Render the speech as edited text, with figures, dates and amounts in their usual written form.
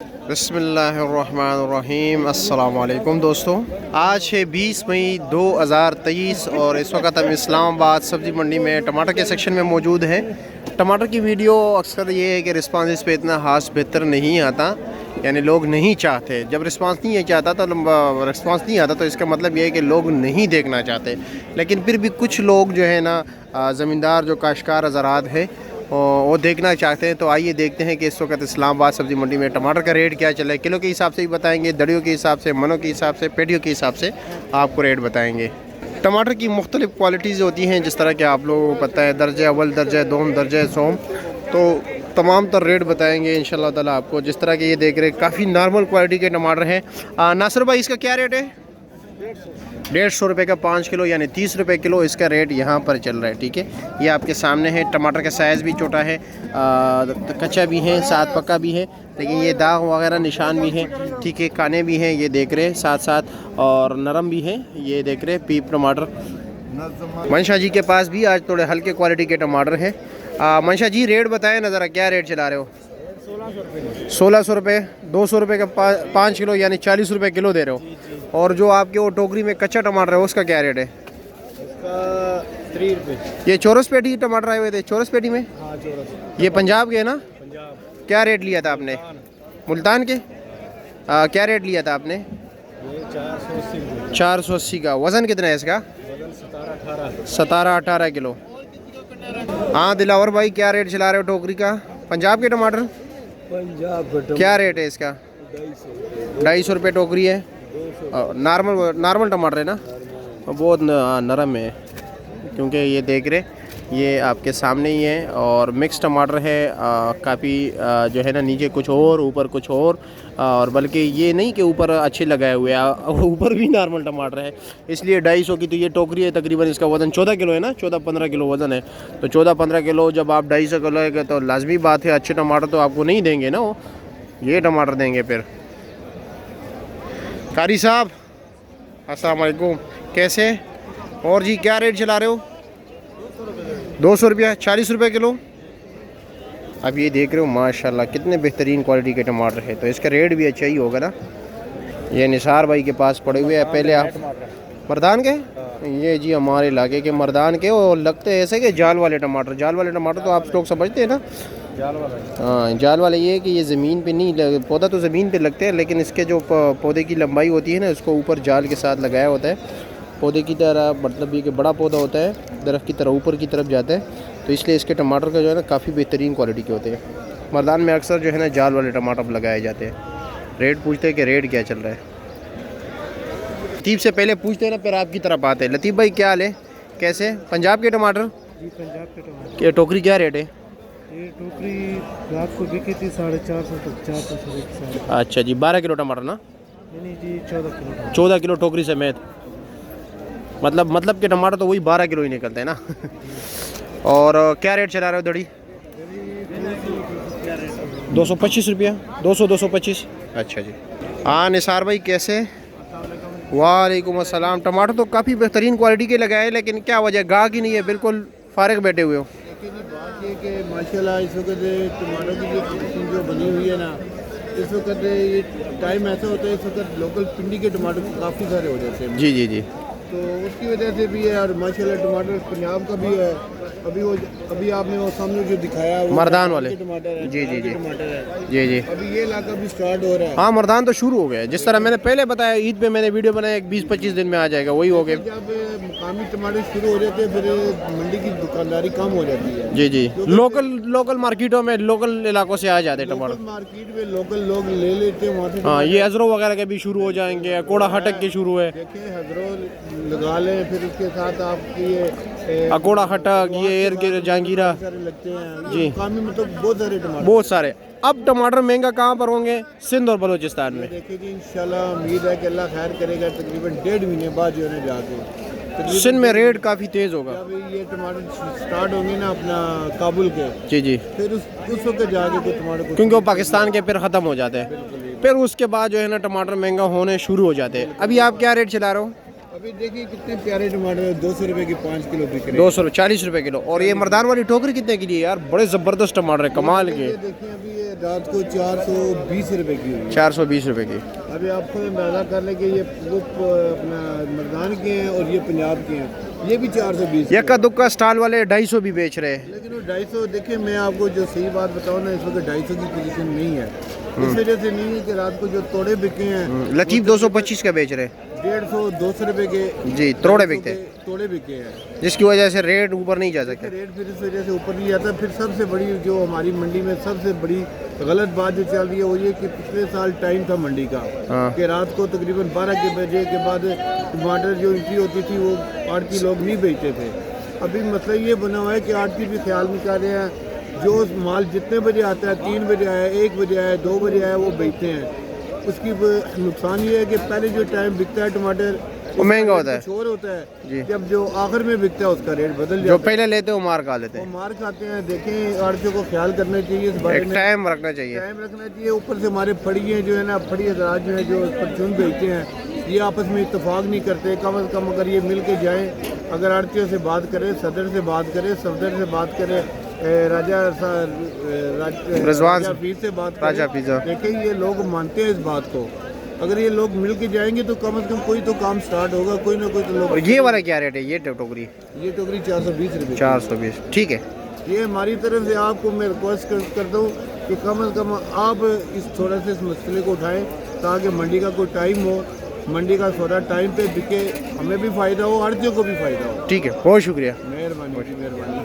बिस्मिल्लाहिर्रहमानिर्रहीम। अस्सलाम वालेकुम दोस्तों, आज है 20 मई 2023 और इस वक्त हम इस्लामाबाद सब्ज़ी मंडी में टमाटर के सेक्शन में मौजूद हैं। टमाटर की वीडियो अक्सर ये है कि रिस्पांस इस पर इतना खास बेहतर नहीं आता, यानी लोग नहीं चाहते। जब रिस्पांस नहीं चाहता तो रिस्पांस नहीं आता तो इसका मतलब ये है कि लोग नहीं देखना चाहते। लेकिन फिर भी कुछ लोग जो है ना, ज़मींदार जो काश्तकार हज़रात है वो देखना चाहते हैं। तो आइए देखते हैं कि इस वक्त इस्लामाबाद सब्ज़ी मंडी में टमाटर का रेट क्या चला है। किलो के हिसाब से भी बताएंगे, दड़ियों के हिसाब से, मनों के हिसाब से, पेटियों के हिसाब से आपको रेट बताएंगे। टमाटर की मुख्तलिफ़ क्वालिटीज़ होती हैं, जिस तरह के आप लोगों को पता है, दर्जा अव्वल, दर्जा दोम, दर्जा सोम, तो तमाम तर रेट बताएंगे इंशाल्लाह ताला आपको। जिस तरह के ये देख रहे हैं काफ़ी नॉर्मल क्वालिटी के टमाटर हैं। नासिर भाई, इसका क्या रेट है? 150 रुपये का 5 किलो, यानी 30 रुपये किलो इसका रेट यहाँ पर चल रहा है। ठीक है, ये आपके सामने है। टमाटर का साइज़ भी छोटा है, कच्चा भी है, साथ पक्का भी है, लेकिन ये दाग वगैरह निशान भी है। ठीक है, काने भी हैं, ये देख रहे हैं साथ साथ, और नरम भी है, ये देख रहे हैं पीप टमाटर। मंशा जी के पास भी आज थोड़े हल्के क्वालिटी के टमाटर हैं। मंशा जी, रेट बताएं ना ज़रा, क्या रेट चला रहे हो? 1600 रुपये, 200 रुपये का 5 किलो, यानी 40 रुपये किलो दे रहे हो। और जो आपके वो टोकरी में कच्चा टमाटर है उसका क्या रेट है? उसका 3 रुपये। ये चौरस पेटी टमाटर आए हुए थे, चौरस पेटी में। हाँ, चौरस। ये पंजाब के है ना? पंजाब। क्या रेट लिया था आपने? मुल्तान के। क्या रेट लिया था आपने? ये 480। 480 का। वज़न कितना है इसका? वजन 17-18। 17-18 किलो। हाँ दिलावर भाई, क्या रेट चला रहे हो टोकरी का? पंजाब के टमाटर पंजाब क्या रेट है इसका? 250 रुपये टोकरी है। नॉर्मल टमाटर है ना, बहुत नरम है, क्योंकि ये देख रहे, ये आपके सामने ही है। और मिक्स टमाटर है, काफ़ी जो है ना, नीचे कुछ और ऊपर कुछ और बल्कि ये नहीं कि ऊपर अच्छे लगाए हुए हैं, ऊपर भी नॉर्मल टमाटर है। इसलिए 250 की तो ये टोकरी है। तकरीबन इसका वज़न 14 किलो है ना, 14-15 किलो वज़न है। तो 14-15 किलो जब आप 250 किलो है तो लाजमी बात है अच्छे टमाटर तो आपको नहीं देंगे ना, वो ये टमाटर देंगे फिर। कारी साहब अस्सलाम वालेकुम, कैसे? और जी क्या रेट चला रहे हो? 200 रुपया, 40 रुपये किलो। अब ये देख रहे हो माशाल्लाह कितने बेहतरीन क्वालिटी के टमाटर है, तो इसका रेट भी अच्छा ही होगा ना। ये निसार भाई के पास पड़े हुए हैं। पहले आप मर्दान के, ये जी हमारे इलाके के मर्दान के, और लगते हैं ऐसे कि जाल वाले टमाटर। जाल वाले टमाटर तो आप लोग समझते हैं ना, जाल वाला। हाँ जाल वाले। ये है कि ये ज़मीन पे नहीं, पौधा तो ज़मीन पे लगते हैं, लेकिन इसके जो पौधे की लंबाई होती है ना, उसको ऊपर जाल के साथ लगाया होता है पौधे की तरह। मतलब ये कि बड़ा पौधा होता है, दरख्त की तरह ऊपर की तरफ जाता है, तो इसलिए इसके टमाटर का जो है ना काफ़ी बेहतरीन क्वालिटी के होते हैं। मर्दान में अक्सर जो है ना जाल वाले टमाटर लगाए जाते हैं। रेट पूछते हैं कि रेट क्या चल रहा है। लतीफ़ से पहले पूछते हैं ना, फिर आपकी तरफ आते हैं। लतीफ़ भाई क्या हाल है, कैसे? पंजाब के टमाटर जी, पंजाब के टमाटर। क्या टोकरी क्या रेट है? ये टोकरी रात को बिकी थी 450 तक, 400। अच्छा जी, 12 किलो टमाटर ना? नहीं जी, 14 किलो। 14 किलो टोकरी समेत। मतलब कि टमाटर तो वही 12 किलो ही निकलते हैं ना। और क्या रेट चला रहे हो दड़ी? 225 रुपया, 225। अच्छा जी। हाँ निसार भाई, कैसे? वालेकुम अस्सलाम। टमाटर तो काफ़ी बेहतरीन क्वालिटी के लगाए, लेकिन क्या वजह, गाहक ही नहीं है, बिल्कुल फारिग बैठे हुए हो। बात ये कि माशाल्लाह इस वक्त टमाटर की जो किस्म जो बनी हुई है ना, इस वक्त ये टाइम ऐसा होता है, इस वक्त लोकल पिंडी के टमाटर काफ़ी सारे हो जाते हैं। जी जी जी। तो उसकी वजह से भी है, और माशाल्लाह टमाटर पंजाब का भी है। अभी आपने वो सामने जो दिखाया वो मर्दान वाले टमाटर है। जी जी जी टमाटर है जी जी। अभी ये इलाका भी स्टार्ट हो रहा है। हाँ मर्दान तो शुरू हो गया है, जिस तरह मैंने पहले बताया, ईद पे मैंने वीडियो बनाया, एक 20-25 दिन में आ जाएगा, वही हो गया। जब मुकामी टमाटर शुरू हो जाते हैं, फिर मंडी की दुकानदारी कम हो जाती है। जी जी। लोकल मार्केटों में, लोकल इलाकों से आ जाते हैं टमाटर। मार्केट में लोकल लोग ले लेते हैं वहाँ से। हाँ, ये हजरो वगैरह के भी शुरू हो जाएंगे, कोड़ा हटक के शुरू है। देखिए हजरो लगा लें, फिर उसके साथ आपकी ये अकोड़ा हटक, ये एर के जहांगीरा सारे लगते हैं जी। मुकामी, मतलब बहुत सारे टमाटर, बहुत सारे। अब टमाटर महंगा कहाँ पर होंगे? सिंध और बलूचिस्तान में। देखिए जी इंशाल्लाह उम्मीद है कि अल्लाह खैर करेगा। तकरीबन 1.5 महीने बाद जो है जाके सिंध में रेट काफ़ी तेज़ होगा। जब ये टमाटर स्टार्ट होंगे ना अपना काबुल के, जी जी, फिर उस वक्त जाके कोई टमाटर क्योंकि वो पाकिस्तान के फिर ख़त्म हो जाते हैं, फिर उसके बाद जो है ना टमाटर महंगा होने शुरू हो जाते हैं। अभी आप क्या रेट चला रहे हो? अभी देखिए कितने प्यारे टमाटर 200 रुपए के 5 किलो बिक रहे हैं। 240 रुपए किलो। और ये मर्दान वाली टोकरी कितने की है यार? बड़े ज़बरदस्त टमाटर है, कमाल के। ये देखिए अभी ये रात को 420 रुपए की हुई है। 420 रुपए की। अभी आप खुद अंदाजा कर लें कि ये वो अपना मर्दान के हैं और ये पंजाब के हैं, ये भी 420। यक्का दुक्का स्टॉल वाले 250 भी बेच रहे हैं। लेकिन वो 250 देखिए, मैं आपको जो सही बात बताऊँ ना, इस वक्त 250 की पोजीशन नहीं है। इस वजह से नहीं है कि रात को जो तोड़े बिके हैं, लतीफ़ 225 का बेच रहे हैं। 150 200 रुपए के जी, तोड़े बिकते हैं, तोड़े बिके हैं, जिसकी वजह से रेट ऊपर नहीं जा सकते। रेट फिर इस वजह से ऊपर नहीं जाता। फिर सबसे बड़ी जो हमारी मंडी में सबसे बड़ी गलत बात जो चल रही है वो ये कि पिछले साल टाइम था मंडी का हाँ। कि रात को तकरीबन 12 बजे के बाद टमाटर जो एंट्री होती थी वो आड़ती लोग नहीं बेचते थे। अभी मसला ये बना हुआ है कि आड़ती भी ख्याल नहीं कर रहे हैं, जो माल जितने बजे आता है, 3 बजे आया, 1 बजे आया, 2 बजे आया, वो बेचते हैं। उसकी नुकसान ये है कि पहले जो टाइम बिकता है टमाटर वो महंगा होता है, शोर होता है जी। जब जो आखिर में बिकता है उसका रेट बदल जो जाता है। पहले लेते हैं वो मार खा लेते वो हैं। मार खाते हैं। देखें, आड़तियों को ख्याल करना चाहिए इस बारे एक में, टाइम रखना चाहिए। टाइम रखना चाहिए। ऊपर से हमारे फड़िए जो है ना, फड़ी हजरात जो है जो परचून बेचते हैं, ये आपस में इत्तेफाक नहीं करते। कम अज़ कम अगर ये मिल के जाएँ, अगर आड़तियों से बात करें, सदर से बात करें, सफदर से बात करें, रिजवान राजा पीर से बात राजा करें, पीर। देखें ये लोग मानते हैं इस बात को। अगर ये लोग मिल के जाएंगे तो कम से कम कोई तो काम स्टार्ट होगा, कोई ना कोई तो लोग। और ये वाला क्या रेट है? ये टोकरी ये टोकरी 420 रुपये। 420, ठीक है। ये हमारी तरफ से आपको मैं रिक्वेस्ट करता हूँ कि कम से कम आप इस थोड़ा से इस मसले को उठाएं ताकि मंडी का कोई टाइम हो, मंडी का सौदा टाइम पे बिके, हमें भी फ़ायदा हो, आड़तियों को भी फ़ायदा हो। ठीक है, बहुत शुक्रिया। मेहरबानी।